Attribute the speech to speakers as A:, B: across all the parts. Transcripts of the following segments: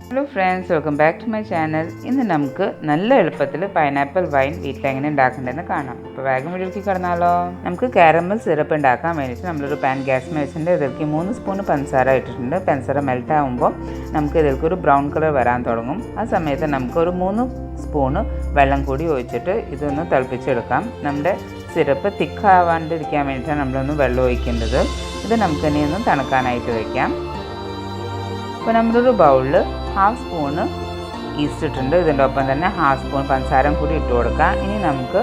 A: Hello friends, welcome back to my channel. ഇന്ന് നമുക്ക് നല്ല എളുപ്പത്തിൽ പൈനാപ്പിൾ വൈൻ വീട്ടിലെങ്ങനെ ഉണ്ടാക്കേണ്ടതെന്ന് കാണാം. അപ്പോൾ വേഗം വീട്ടിലേക്ക് കടന്നാലോ. നമുക്ക് കാരമൽ സിറപ്പ് ഉണ്ടാക്കാൻ വേണ്ടിയിട്ട് നമ്മളൊരു പാൻ ഗ്യാസിൽ വെച്ചിട്ടുണ്ട്. ഇതിലേക്ക് 3 സ്പൂൺ പഞ്ചസാര ഇട്ടിട്ടുണ്ട്. പഞ്ചസാര മെൽറ്റ് ആകുമ്പോൾ നമുക്ക് ഇതിലേക്ക് ഒരു ബ്രൗൺ കളർ വരാൻ തുടങ്ങും. ആ സമയത്ത് നമുക്ക് ഒരു 3 സ്പൂണ് വെള്ളം കൂടി ഒഴിച്ചിട്ട് ഇതൊന്ന് തിളപ്പിച്ചെടുക്കാം. നമ്മുടെ സിറപ്പ് തിക്കാവാണ്ടിരിക്കാൻ വേണ്ടിയിട്ടാണ് നമ്മളൊന്ന് വെള്ളം ഒഴിക്കേണ്ടത്. ഇത് നമുക്ക് ഇനി ഒന്ന് തണുക്കാനായിട്ട് വയ്ക്കാം. ഇപ്പോൾ നമ്മളൊരു ബൗളിൽ 1/2 സ്പൂണ് ഈസ്റ്റ് ഇട്ടിട്ടുണ്ട്. ഇതിൻ്റെ ഒപ്പം തന്നെ 1/2 സ്പൂൺ പഞ്ചസാരം കൂടി ഇട്ട് കൊടുക്കാം. ഇനി നമുക്ക്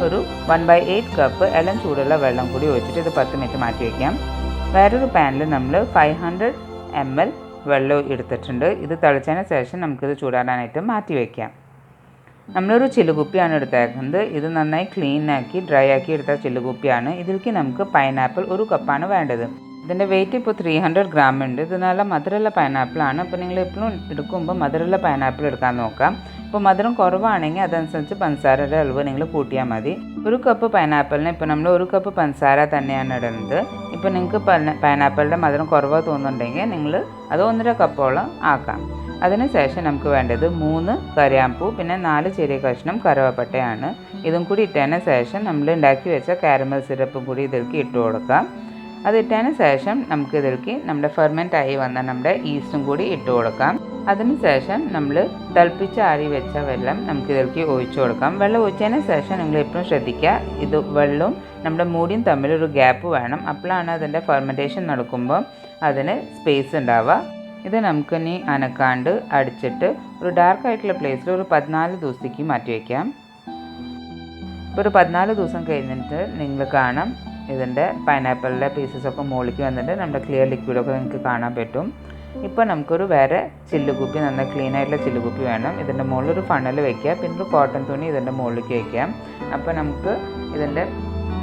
A: ഒരു 1/8 കപ്പ് ഇളം ചൂടുള്ള വെള്ളം കൂടി ഒഴിച്ചിട്ട് ഇത് 10 മിനിറ്റ് മാറ്റി വയ്ക്കാം. വേറൊരു പാനിൽ നമ്മൾ 500 ml വെള്ളം എടുത്തിട്ടുണ്ട്. ഇത് തിളച്ചതിന് ശേഷം നമുക്കിത് ചൂടാനായിട്ട് മാറ്റി വയ്ക്കാം. നമ്മളൊരു ചില്ലുകുപ്പിയാണ് എടുത്തേക്കുന്നത്. ഇത് നന്നായി ക്ലീനാക്കി ഡ്രൈ ആക്കി എടുത്ത ചില്ലുകുപ്പിയാണ്. ഇതിലേക്ക് നമുക്ക് പൈനാപ്പിൾ 1 കപ്പാണ് വേണ്ടത്. ഇതിൻ്റെ വെയിറ്റ് ഇപ്പോൾ 300 ഗ്രാം ഉണ്ട്. ഇത് നല്ല മധുരമുള്ള പൈനാപ്പിളാണ്. അപ്പോൾ നിങ്ങൾ എപ്പോഴും എടുക്കുമ്പോൾ മധുരമുള്ള പൈനാപ്പിൾ എടുക്കാൻ നോക്കാം. ഇപ്പോൾ മധുരം കുറവാണെങ്കിൽ അതനുസരിച്ച് പഞ്ചസാരയുടെ അളവ് നിങ്ങൾ കൂട്ടിയാൽ മതി. 1 കപ്പ് പൈനാപ്പിളിന് ഇപ്പോൾ നമ്മൾ 1 കപ്പ് പഞ്ചസാര തന്നെയാണ് ഇടുന്നത്. ഇപ്പോൾ നിങ്ങൾക്ക് പൈനാപ്പിളിൻ്റെ മധുരം കുറവ് തോന്നുന്നുണ്ടെങ്കിൽ നിങ്ങൾ അത് 1.5 കപ്പോളം ആക്കാം. അതിനുശേഷം നമുക്ക് വേണ്ടത് 3 കറിയാമ്പൂ, പിന്നെ 4 ചെറിയ കഷ്ണം കറുവപ്പട്ടയാണ്. ഇതും കൂടി ഇട്ടതിന് ശേഷം നമ്മൾ ഉണ്ടാക്കി വെച്ച കാരമൽ സിറപ്പും കൂടി ഇതിലേക്ക് ഇട്ട് കൊടുക്കാം. അതിട്ടതിന് ശേഷം നമുക്ക് ഇതിലേക്ക് നമ്മുടെ ഫെർമെൻ്റായി വന്ന നമ്മുടെ ഈസ്റ്റും കൂടി ഇട്ട് കൊടുക്കാം. അതിന് ശേഷം നമ്മൾ തിളപ്പിച്ച് ആറി വെച്ച വെള്ളം നമുക്ക് ഇതിലേക്ക് ഒഴിച്ചു കൊടുക്കാം. വെള്ളം ഒഴിച്ചതിന് ശേഷം നിങ്ങൾ എപ്പോഴും ശ്രദ്ധിക്കുക, ഇത് വെള്ളവും നമ്മുടെ മൂടിയും തമ്മിൽ ഒരു ഗ്യാപ്പ് വേണം. അപ്പോഴാണ് അതിൻ്റെ ഫെർമെൻറ്റേഷൻ നടക്കുമ്പോൾ അതിന് സ്പേസ് ഉണ്ടാവുക. ഇത് നമുക്കിനി അനക്കാണ്ട് അടിച്ചിട്ട് ഒരു ഡാർക്കായിട്ടുള്ള പ്ലേസിൽ ഒരു 14 ദിവസത്തേക്ക് മാറ്റി വയ്ക്കാം. ഇപ്പോൾ ഒരു 14 ദിവസം കഴിഞ്ഞിട്ട് നിങ്ങൾ കാണാം ഇതിൻ്റെ പൈനാപ്പിളിൻ്റെ പീസസൊക്കെ മുകളിലേക്ക് വന്നിട്ട് നമ്മുടെ ക്ലിയർ ലിക്വിഡൊക്കെ നിങ്ങൾക്ക് കാണാൻ പറ്റും. ഇപ്പോൾ നമുക്കൊരു വേറെ ചില്ലുകുപ്പി, നന്നായി ക്ലീൻ ആയിട്ടുള്ള ചില്ലുകുപ്പി വേണം. ഇതിൻ്റെ മുകളിൽ ഒരു ഫണൽ വയ്ക്കുക, പിന്നെ ഒരു കോട്ടൺ തുണി ഇതിൻ്റെ മുകളിലേക്ക് വയ്ക്കാം. അപ്പോൾ നമുക്ക് ഇതിൻ്റെ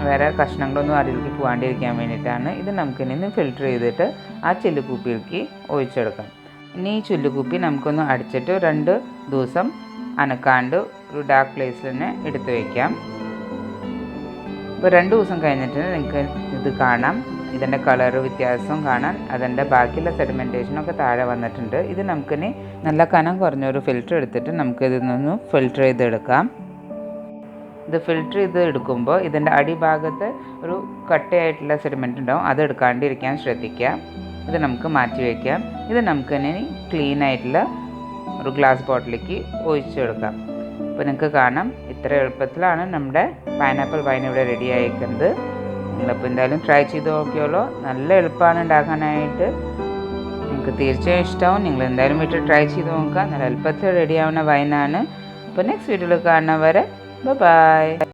A: വേറെ കഷ്ണങ്ങളൊന്നും അതിലേക്ക് പോകാണ്ടിരിക്കാൻ വേണ്ടിയിട്ടാണ്. ഇത് നമുക്കിനി ഫിൽറ്റർ ചെയ്തിട്ട് ആ ചില്ലുകുപ്പിയിലേക്ക് ഒഴിച്ചെടുക്കാം. ഇനി ഈ ചില്ലുകുപ്പി നമുക്കൊന്ന് അടിച്ചിട്ട് 2 ദിവസം അനക്കാണ്ട് ഒരു ഡാർക്ക് പ്ലേസിൽ തന്നെ എടുത്ത് വയ്ക്കാം. ഇപ്പോൾ 2 ദിവസം കഴിഞ്ഞിട്ട് നിങ്ങൾക്ക് ഇത് കാണാം, ഇതിൻ്റെ കളർ വ്യത്യാസം കാണാൻ. അതിൻ്റെ ബാക്കിയുള്ള സെഡിമെൻറ്റേഷനൊക്കെ താഴെ വന്നിട്ടുണ്ട്. ഇത് നമുക്കിനി നല്ല കനം കുറഞ്ഞൊരു ഫിൽറ്റർ എടുത്തിട്ട് നമുക്ക് ഇതിൽ നിന്ന് ഫിൽറ്റർ ചെയ്തെടുക്കാം. ഇത് ഫിൽറ്റർ ചെയ്ത് എടുക്കുമ്പോൾ ഇതിൻ്റെ അടിഭാഗത്ത് ഒരു കട്ടയായിട്ടുള്ള സെഡിമെൻറ്റ് ഉണ്ടാവും, അത് എടുക്കാണ്ടിരിക്കാൻ ശ്രദ്ധിക്കുക. ഇത് നമുക്ക് മാറ്റി വയ്ക്കാം. ഇത് നമുക്കിനി ക്ലീൻ ആയിട്ടുള്ള ഒരു ഗ്ലാസ് ബോട്ടിലേക്ക് ഒഴിച്ചെടുക്കാം. ഇപ്പോൾ നിങ്ങൾക്ക് കാണാം, ഇത്ര എളുപ്പത്തിലാണ് നമ്മുടെ പൈനാപ്പിൾ വൈൻ ഇവിടെ റെഡി ആയിരിക്കുന്നത്. നിങ്ങളിപ്പോൾ എന്തായാലും ട്രൈ ചെയ്ത് നോക്കിയോളൂ. നല്ല എളുപ്പമാണ് ഉണ്ടാക്കാനായിട്ട്. നിങ്ങൾക്ക് തീർച്ചയായും ഇഷ്ടമാവും. നിങ്ങൾ എന്തായാലും വീട്ടിൽ ട്രൈ ചെയ്ത് നോക്കുക. നല്ല എളുപ്പത്തിൽ റെഡി ആവുന്ന വൈനാണ്. അപ്പോൾ നെക്സ്റ്റ് വീഡിയോയിൽ കാണുന്നവരെ ബൈ.